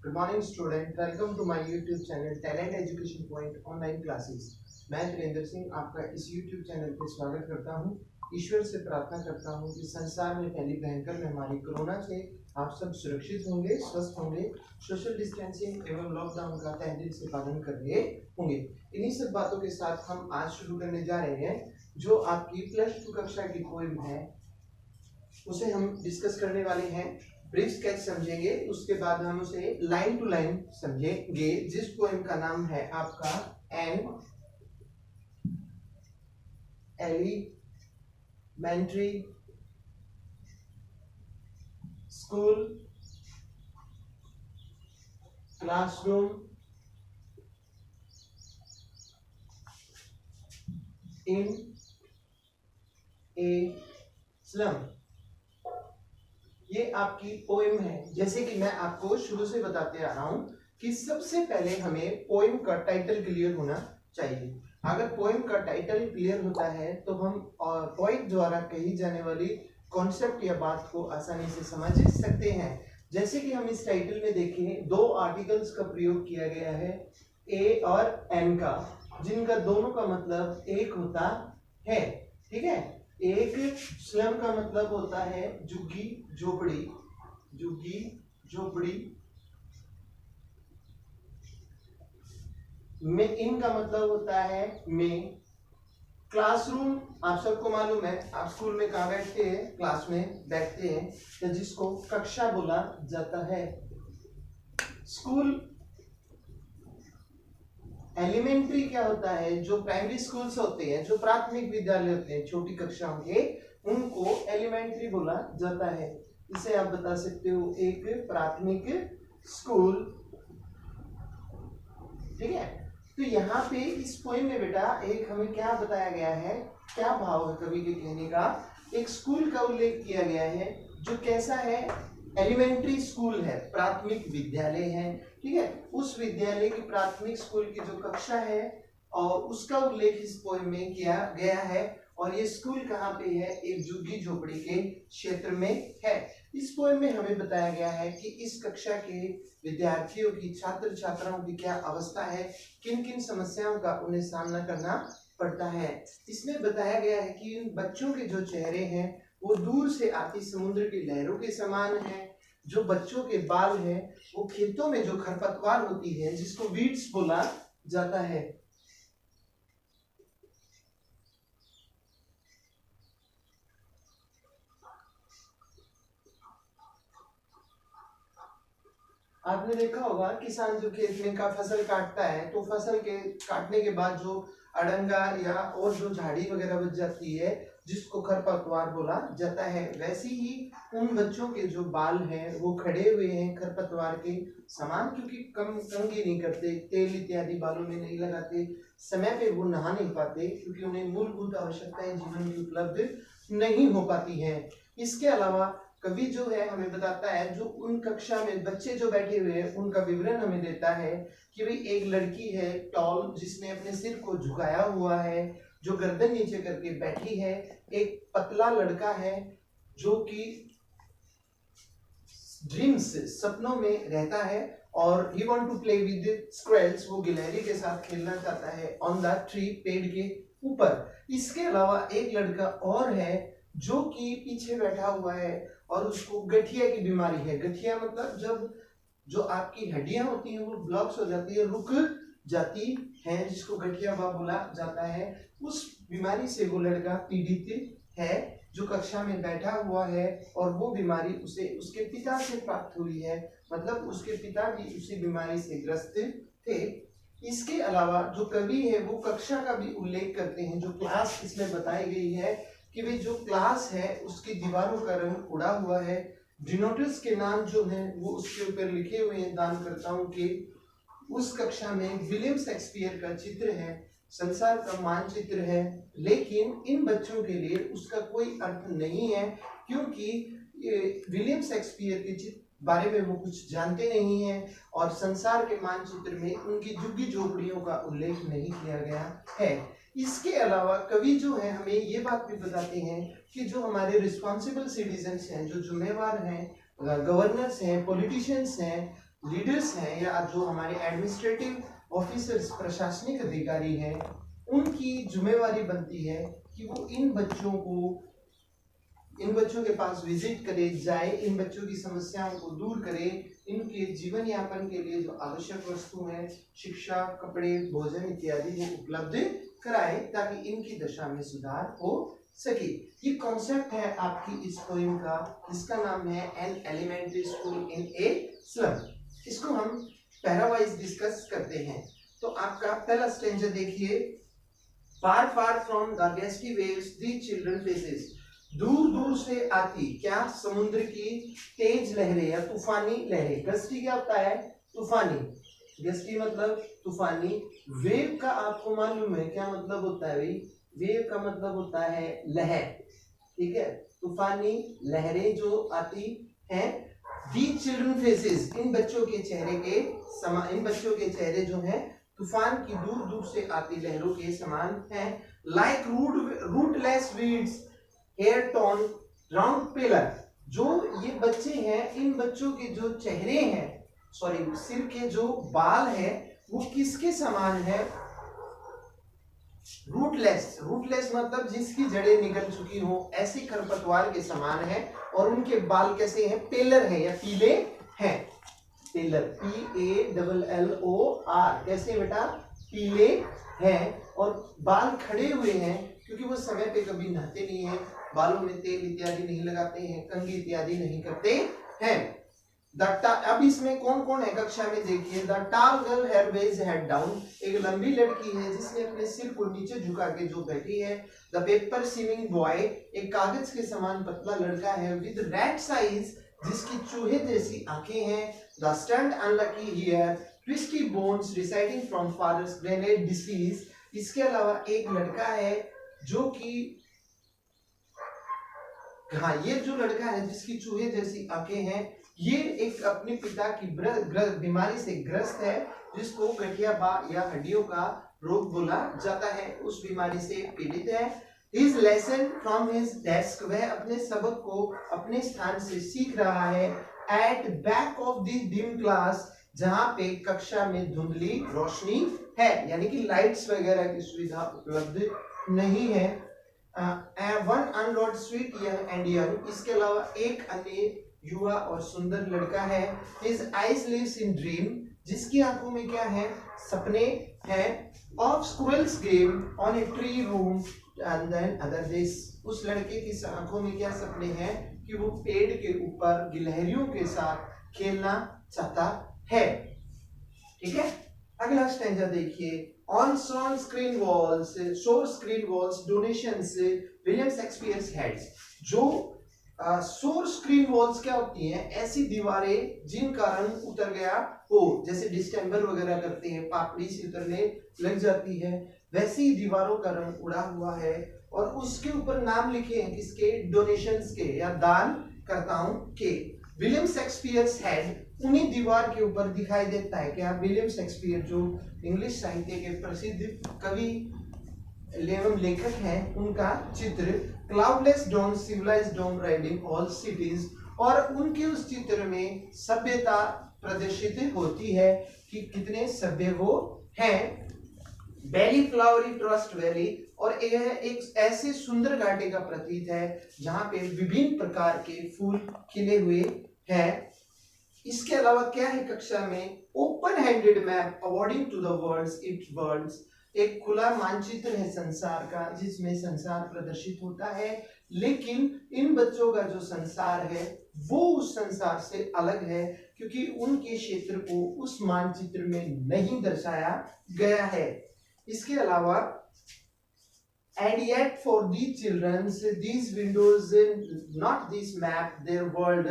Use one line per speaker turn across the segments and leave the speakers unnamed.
Good morning student, welcome to my YouTube channel Talent Education Point online classes. मैं वीरेंद्र सिंह आपका इस YouTube channel पे स्वागत करता हूँ। ईश्वर से प्रार्थना करता हूँ कि संसार में फैली भयंकर बीमारी कोरोना से आप सब सुरक्षित होंगे, स्वस्थ होंगे, सोशल डिस्टेंसिंग एवं लॉकडाउन का तहे दिल से पालन कर रहे होंगे। इन्हीं सब बातों के साथ हम आज शुरू करने जा रहे हैं। जो आपकी +2 कक्षा की पोएम है उसे हम डिस्कस करने वाले हैं। ब्रीफ स्केच समझेंगे, उसके बाद हम उसे लाइन टू लाइन समझेंगे। जिस पोएम का नाम है आपका an elementary school classroom in a slum, ये आपकी पोएम है। जैसे कि मैं आपको शुरू से बताते आ रहा हूं कि सबसे पहले हमें पोएम का टाइटल क्लियर होना चाहिए। अगर पोएम का टाइटल क्लियर होता है तो हम पोएट द्वारा कही जाने वाली कॉन्सेप्ट या बात को आसानी से समझ सकते हैं। जैसे कि हम इस टाइटल में देखें, दो आर्टिकल्स का प्रयोग किया गया है, ए और एन का, जिनका दोनों का मतलब एक होता है। ठीक है, एक स्लम का मतलब होता है झुग्गी झोपड़ी, झुग्गी झोपड़ी में इन का मतलब होता है में। क्लासरूम आप सबको मालूम है, आप स्कूल में कहाँ बैठते हैं, क्लास में बैठते हैं, तो जिसको कक्षा बोला जाता है। स्कूल एलिमेंट्री क्या होता है, जो प्राइमरी स्कूल्स होते हैं, जो प्राथमिक विद्यालय होते हैं छोटी कक्षाओं के, उनको एलिमेंट्री बोला जाता है। इसे आप बता सकते हो एक प्राथमिक स्कूल। ठीक है, तो यहाँ पे इस पोएम में बेटा एक हमें क्या बताया गया है, क्या भाव है कवि के कहने का, एक स्कूल का उल्लेख किया गया है जो कैसा है, एलिमेंट्री स्कूल है, प्राथमिक विद्यालय है। ठीक है, उस विद्यालय की प्राथमिक स्कूल की जो कक्षा है और उसका उल्लेख इस पोएम में किया गया है। और ये स्कूल कहाँ पे है, एक झुग्गी झोपड़ी के क्षेत्र में है। इस पोएम में हमें बताया गया है कि इस कक्षा के विद्यार्थियों की, छात्र छात्राओं की क्या अवस्था है, किन किन समस्याओं का उन्हें सामना करना पड़ता है। इसमें बताया गया है कि इन बच्चों के जो चेहरे हैं वो दूर से आती समुद्र की लहरों के समान है। जो बच्चों के बाल हैं वो खेतों में जो खरपतवार होती है, जिसको वीड्स बोला जाता है। आपने देखा होगा किसान जो खेत में का फसल काटता है, तो फसल के काटने के बाद जो अड़ंगा या और जो झाड़ी वगैरह बच जाती है, जिसको खरपतवार बोला जाता है, वैसे ही उन बच्चों के जो बाल हैं वो खड़े हुए हैं खरपतवार के समान, क्योंकि कंघी नहीं करते, तेल इत्यादि बालों में नहीं लगाते, समय पे वो नहा नहीं पाते, क्योंकि उन्हें मूलभूत आवश्यकताएं जीवन में उपलब्ध नहीं हो पाती है। इसके अलावा कवि जो है हमें बताता है, जो उन कक्षा में बच्चे जो बैठे हुए हैं उनका विवरण हमें देता है कि भाई एक लड़की है टॉल, जिसने अपने सिर को झुकाया हुआ है, जो गर्दन नीचे करके बैठी है। एक पतला लड़का है जो कि ड्रीम्स, सपनों में रहता है, और he want to play with squirrels, वो गिलहरी के साथ खेलना चाहता है ऑन द ट्री, पेड़ के ऊपर। इसके अलावा एक लड़का और है जो कि पीछे बैठा हुआ है और उसको गठिया की बीमारी है। गठिया मतलब जब जो आपकी हड्डियां होती हैं वो ब्लॉक्स हो जाती है, रुक जाती हैं, जिसको गठिया बोला जाता है। उस बीमारी से वो लड़का पीड़ित है जो कक्षा में बैठा हुआ है, और वो बीमारी उसे उसके पिता से प्राप्त हुई है, मतलब उसके पिता भी उसी बीमारी से ग्रस्त थे। इसके अलावा जो कवि है वो कक्षा का भी उल्लेख करते हैं, जो क्लास इसमें बताई गई है कि वे जो क्लास है उसकी दीवारों का रंग उड़ा हुआ है, डिनोटर्स के नाम जो हैं वो उसके ऊपर लिखे हुए हैं दानकर्ताओं के। उस कक्षा में विलियम शेक्सपियर का चित्र है, संसार का मानचित्र है, लेकिन इन बच्चों के लिए उसका कोई अर्थ नहीं है, क्योंकि विलियम शेक्सपियर के चित्र बारे में वो कुछ जानते नहीं हैं, और संसार के मानचित्र में उनकी झुग्गी झोपड़ियों का उल्लेख नहीं किया गया है। इसके अलावा कवि जो है हमें ये बात भी बताते हैं कि जो हमारे रिस्पॉन्सिबल सिटीजन्स हैं, जो जिम्मेवार हैं, गवर्नर्स हैं, पॉलिटिशियंस हैं, लीडर्स हैं या जो हमारे एडमिनिस्ट्रेटिव ऑफिसर्स प्रशासनिक अधिकारी हैं, उनकी जिम्मेवारी बनती है कि वो इन बच्चों के पास विजिट करे, जाए, इन बच्चों की समस्याओं को दूर करे, इनके जीवन यापन के लिए जो आवश्यक वस्तु है, शिक्षा, कपड़े, भोजन इत्यादि वो उपलब्ध कराए ताकि इनकी दशा में सुधार हो सके। ये कॉन्सेप्ट है आपकी इस पोएम का, जिसका नाम है an elementary school in a slum. इसको हम पैरावाइज डिस्कस करते हैं। तो आपका पहला स्टेंजर देखिए, far far from the gusty waves the children faces, दूर दूर से आती क्या, समुद्र की तेज लहरें या तूफानी लहरें। गस्टी क्या होता है, तूफानी, गस्टी मतलब तूफानी। वेव का आपको मालूम है क्या मतलब होता है भाई, वेव का मतलब होता है लहर, ठीक है, तूफानी लहरें जो आती हैं। दी चिल्ड्रन फेसेस, इन बच्चों के चेहरे के समान, इन बच्चों के चेहरे जो हैं तूफान की दूर दूर से आती लहरों के समान हैं। Like rootless weeds hair torn round pillar, जो ये बच्चे हैं, इन बच्चों के जो चेहरे हैं, सॉरी सिर के जो बाल हैं वो किसके समान है, रूटलेस, रूटलेस मतलब जिसकी जड़ें निकल चुकी हो, ऐसी खरपतवार के समान है। और उनके बाल कैसे हैं, पेलर हैं या पीले हैं, पेलर, PALLOR, कैसे बेटा, पीले हैं। और बाल खड़े हुए हैं क्योंकि वो समय पे कभी नहाते नहीं है, बालों में तेल इत्यादि नहीं लगाते हैं, कंघी इत्यादि नहीं करते हैं। अब इसमें कौन कौन है कक्षा में देखिए। द टाल girl had raised head down, एक लंबी लड़की है जिसने अपने सिर को नीचे झुका के जो बैठी है। द पेपर सीमिंग बॉय, एक कागज के समान पतला लड़का है। विद रैट्स आईज, जिसकी चूहे जैसी आंखें हैं। The stunted unlucky heir, twisted bones reciting from father's grenade disease. इसके अलावा एक लड़का है जो कि, हाँ, ये जो लड़का है जिसकी चूहे जैसी आंखें हैं, ये एक अपने पिता की बीमारी से ग्रस्त है, जिसको गठियाबा या हड्डियों का रोग बोला जाता है, उस बीमारी से पीड़ित है। His lesson from his desk, वह अपने सबक को अपने स्थान से सीख रहा है। At back of the dim class, जहाँ पे कक्षा में धुंधली रोशनी है, यानी कि लाइट्स वगैरह की सुविधा उपलब्ध नहीं है। One unlord sweet young and young, इसके अलावा एक अन्य युवा और सुंदर लड़का है। His eyes lives in dream, जिसकी आंखों में क्या है, सपने हैं। Of squirrels game on a tree room and then other days, उस लड़के की आंखों में क्या सपने हैं कि वो पेड़ के ऊपर गिलहरियों के साथ खेलना चाहता है, ठीक है। अगला स्टैंजा देखिए, on screen walls, show screen walls donations William Shakespeare's heads. जो शोर स्क्रीन वॉल्स क्या होती हैं, ऐसी दीवारें जिनका रंग उतर गया हो, जैसे डिस्टेंबर वगैरह करते हैं, पापड़ी से उतरने लग जाती है, वैसी दीवारों का रंग उड़ा हुआ है। और उसके ऊपर नाम लिखे हैं किसके, डोनेशंस के या दान कर्ताओं के। विलियम शेक्सपियर्स हेड उन्हीं दीवार के ऊपर दिखाई देता है क्या, विलियम शेक्सपियर जो इंग्लिश साहित्य के प्रसिद्ध कवि एवं लेखक हैं, उनका चित्र। Cloudless dawn civilised dawn riding all cities, और उनके उस चित्र में सभ्यता प्रदर्शित होती है कि कितने सभ्य वो हैं। बेली फ्लावरी ट्रस्ट वैली, और यह एक ऐसे सुंदर घाटी का प्रतीक है जहां पे विभिन्न प्रकार के फूल खिले हुए हैं। इसके अलावा क्या है कक्षा में, open handed map according to the worlds it worlds, एक खुला मानचित्र है संसार का जिसमें संसार प्रदर्शित होता है। लेकिन इन बच्चों का जो संसार है वो उस संसार से अलग है, क्योंकि उनके क्षेत्र को उस मानचित्र में नहीं दर्शाया गया है। इसके अलावा and yet for these children these windows not this map their world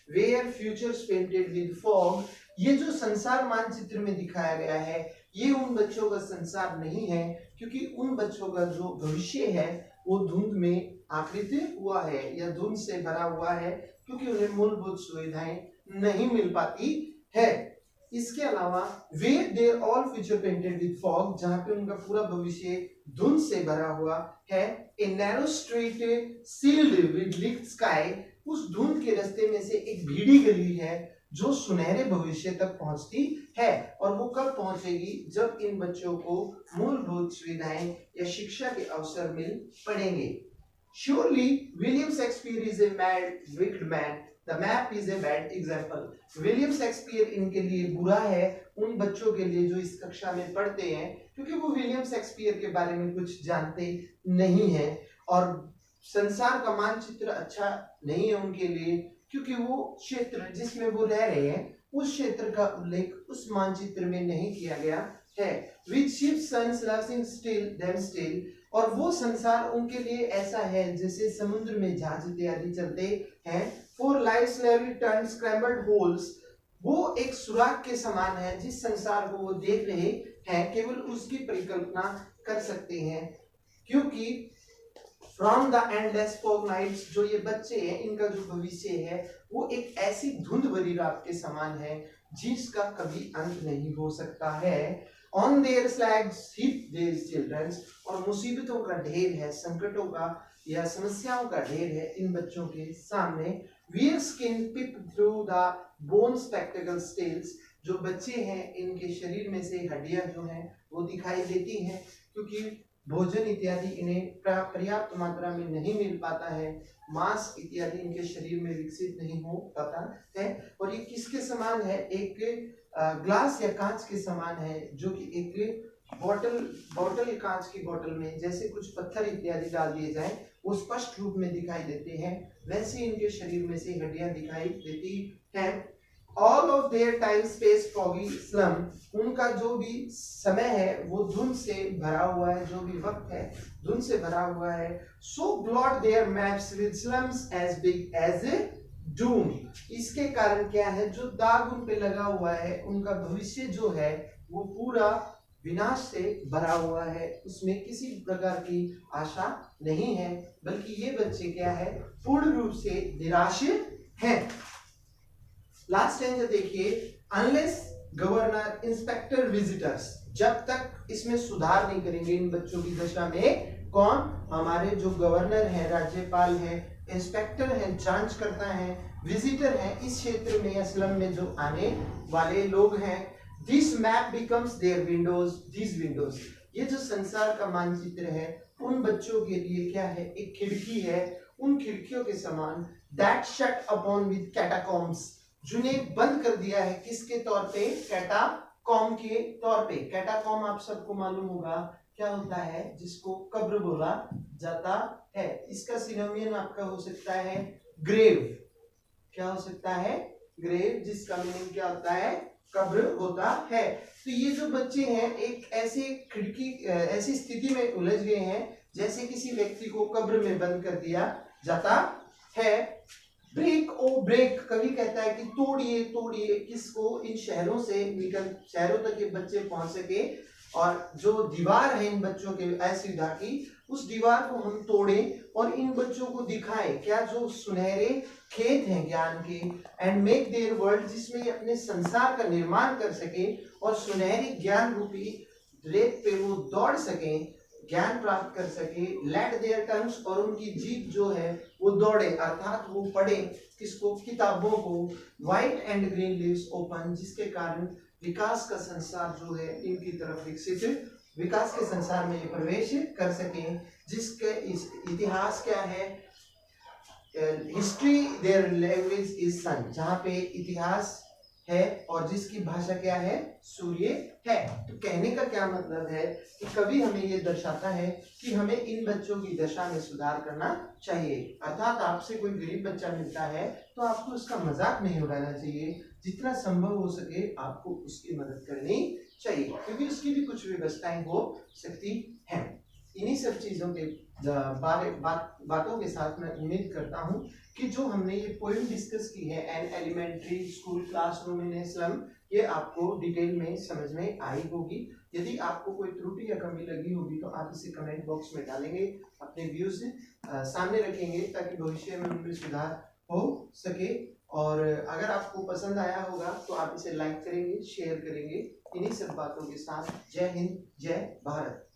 where futures painted with fog, ये जो संसार मानचित्र में दिखाया गया है ये उन बच्चों का संसार नहीं है, क्योंकि उन बच्चों का जो भविष्य है वो धुंध में आकृत हुआ है या धुंध से भरा हुआ है, क्योंकि उन्हें मूलभूत सुविधाएं नहीं मिल पाती है। इसके अलावा where their all future painted with fog, जहाँ पे उनका पूरा भविष्य धुंध से भरा हुआ है। A narrow street sealed with lit sky, उस धुंध के रास्ते में से एक भीड़ी गली है जो सुनहरे भविष्य तक पहुंचती है। और वो कब पहुंचेगी? जब इन बच्चों को मूलभूत सुविधाएं या शिक्षा के अवसर मिल पड़ेंगे। Surely William Shakespeare is a mad, wicked man. The map is a bad example. William Shakespeare इनके लिए बुरा है, उन बच्चों के लिए जो इस कक्षा में पढ़ते हैं, क्योंकि वो विलियम शेक्सपियर के बारे में कुछ जानते नहीं हैं और संसार का मानचित्र अच्छा नहीं है उनके लिए, क्योंकि वो क्षेत्र जिसमें वो रह रहे हैं उस क्षेत्र का उल्लेख उस मानचित्र में नहीं किया गया है। Which ship suns loving still them still, और वो संसार उनके लिए ऐसा है जैसे समुद्र में जहाज इत्यादि चलते हैं। For life slowly turned scrambled holes, वो एक सुराग के समान है जिस संसार को वो देख रहे हैं, केवल उसकी परिकल्पना कर सकते हैं, क्योंकि from the endless fog nights, जो ये बच्चे हैं इनका जो भविष्य है वो एक ऐसी धुंध भरी रात के समान है जिसका कभी अंत नहीं हो सकता है। On their slags heap their children's, और मुसीबतों का ढेर है, संकटों का या समस्याओं का ढेर है इन बच्चों के सामने। Wear skin peep through the bone spectacles tales, जो बच्चे हैं इनके शरीर में से हड्डियां जो हैं वो दिखाई देती हैं, क्योंकि भोजन इत्यादि इन्हें पर्याप्त मात्रा में नहीं मिल पाता है, मांस इत्यादि इनके शरीर में विकसित नहीं हो पाता है। और ये किसके समान है? एक ग्लास या कांच के समान है, जो कि एक बॉटल कांच की बॉटल में जैसे कुछ पत्थर इत्यादि डाल दिए जाएं वो स्पष्ट रूप में दिखाई देते हैं, वैसे इनके शरीर में से हड्डियां दिखाई देती हैं। All of their time space foggy slum, उनका जो भी समय है वो धुंध से भरा हुआ है, जो भी वक्त है धुंध से भरा हुआ है। So blot their maps with slums as big as a doom, इसके कारण क्या है? जो दाग उन पे लगा हुआ है उनका भविष्य जो है वो पूरा विनाश से भरा हुआ है, उसमें किसी प्रकार की आशा नहीं है, बल्कि ये बच्चे क्या है? पूर्ण रूप से निराश हैं। लास्ट स्टेंजा देखिए, अनलेस गवर्नर इंस्पेक्टर विजिटर्स, जब तक इसमें सुधार नहीं करेंगे इन बच्चों की दशा में, कौन? हमारे जो गवर्नर हैं, राज्यपाल हैं, इंस्पेक्टर हैं, जांच करता है, विजिटर हैं, इस क्षेत्र में या स्लम में जो आने वाले लोग हैं। This map becomes their windows, this windows, ये जो संसार का मानचित्र है उन बच्चों के लिए क्या है? एक खिड़की है, उन खिड़कियों के समान, that shut upon with catacombs, जिन्हें बंद कर दिया है किसके तौर पे? कैटाकॉम के तौर पे। कैटाकॉम आप सबको मालूम होगा क्या होता है, जिसको कब्र बोला जाता है। इसका सिनोनियम आपका हो सकता है ग्रेव। क्या हो सकता है? ग्रेव, जिसका मीनिंग क्या होता है? कब्र होता है। तो ये जो बच्चे हैं एक ऐसी खिड़की, ऐसी स्थिति में उलझ गए हैं जैसे किसी व्यक्ति को कब्र में बंद कर दिया जाता है। ब्रेक ओ ब्रेक, कवि कहता है कि तोड़िए तोड़िए किसको? इन शहरों से निकल, शहरों तक ये बच्चे पहुंच सके, और जो दीवार है इन बच्चों के असुविधा की, उस दीवार को हम तोड़ें और इन बच्चों को दिखाएं क्या? जो सुनहरे खेत हैं ज्ञान के, एंड मेक देयर वर्ल्ड, जिसमें ये अपने संसार का निर्माण कर सके और सुनहरी ज्ञान रूपी रेत पे वो दौड़ सकें, ज्ञान प्राप्त कर सके। लेट देयर टंग्स, और उनकी जीभ जो है वो दौड़े, अर्थात वो पढ़े किसको? किताबों को। White and green leaves open, जिसके कारण विकास का संसार जो है इनकी तरफ विकसित, विकास के संसार में ये प्रवेश कर सके, जिसके इतिहास क्या है? हिस्ट्री देयर लैंग्वेज इज सन, जहाँ पे इतिहास है और जिसकी भाषा क्या है? सूर्य है। तो कहने का क्या मतलब है कि कवि हमें ये दर्शाता है कि हमें इन बच्चों की दशा में सुधार करना चाहिए। अर्थात आपसे कोई गरीब बच्चा मिलता है तो आपको उसका मजाक नहीं उड़ाना चाहिए, जितना संभव हो सके आपको उसकी मदद करनी चाहिए, क्योंकि उसकी भी कुछ व्यवस्थाएं हो सकती हैं। इन्हीं सब चीजों के बातों के साथ मैं उम्मीद करता हूं कि जो हमने ये पोएम डिस्कस की है, an elementary school classroom in slum, ये आपको डिटेल में समझ में आई होगी। यदि आपको कोई त्रुटि या कमी लगी होगी तो आप इसे कमेंट बॉक्स में डालेंगे, अपने व्यूज सामने रखेंगे ताकि भविष्य में उनमें सुधार हो सके। और अगर आपको पसंद आया होगा तो आप इसे लाइक करेंगे, शेयर करेंगे। इन्हीं सब बातों के साथ जय हिंद, जय भारत।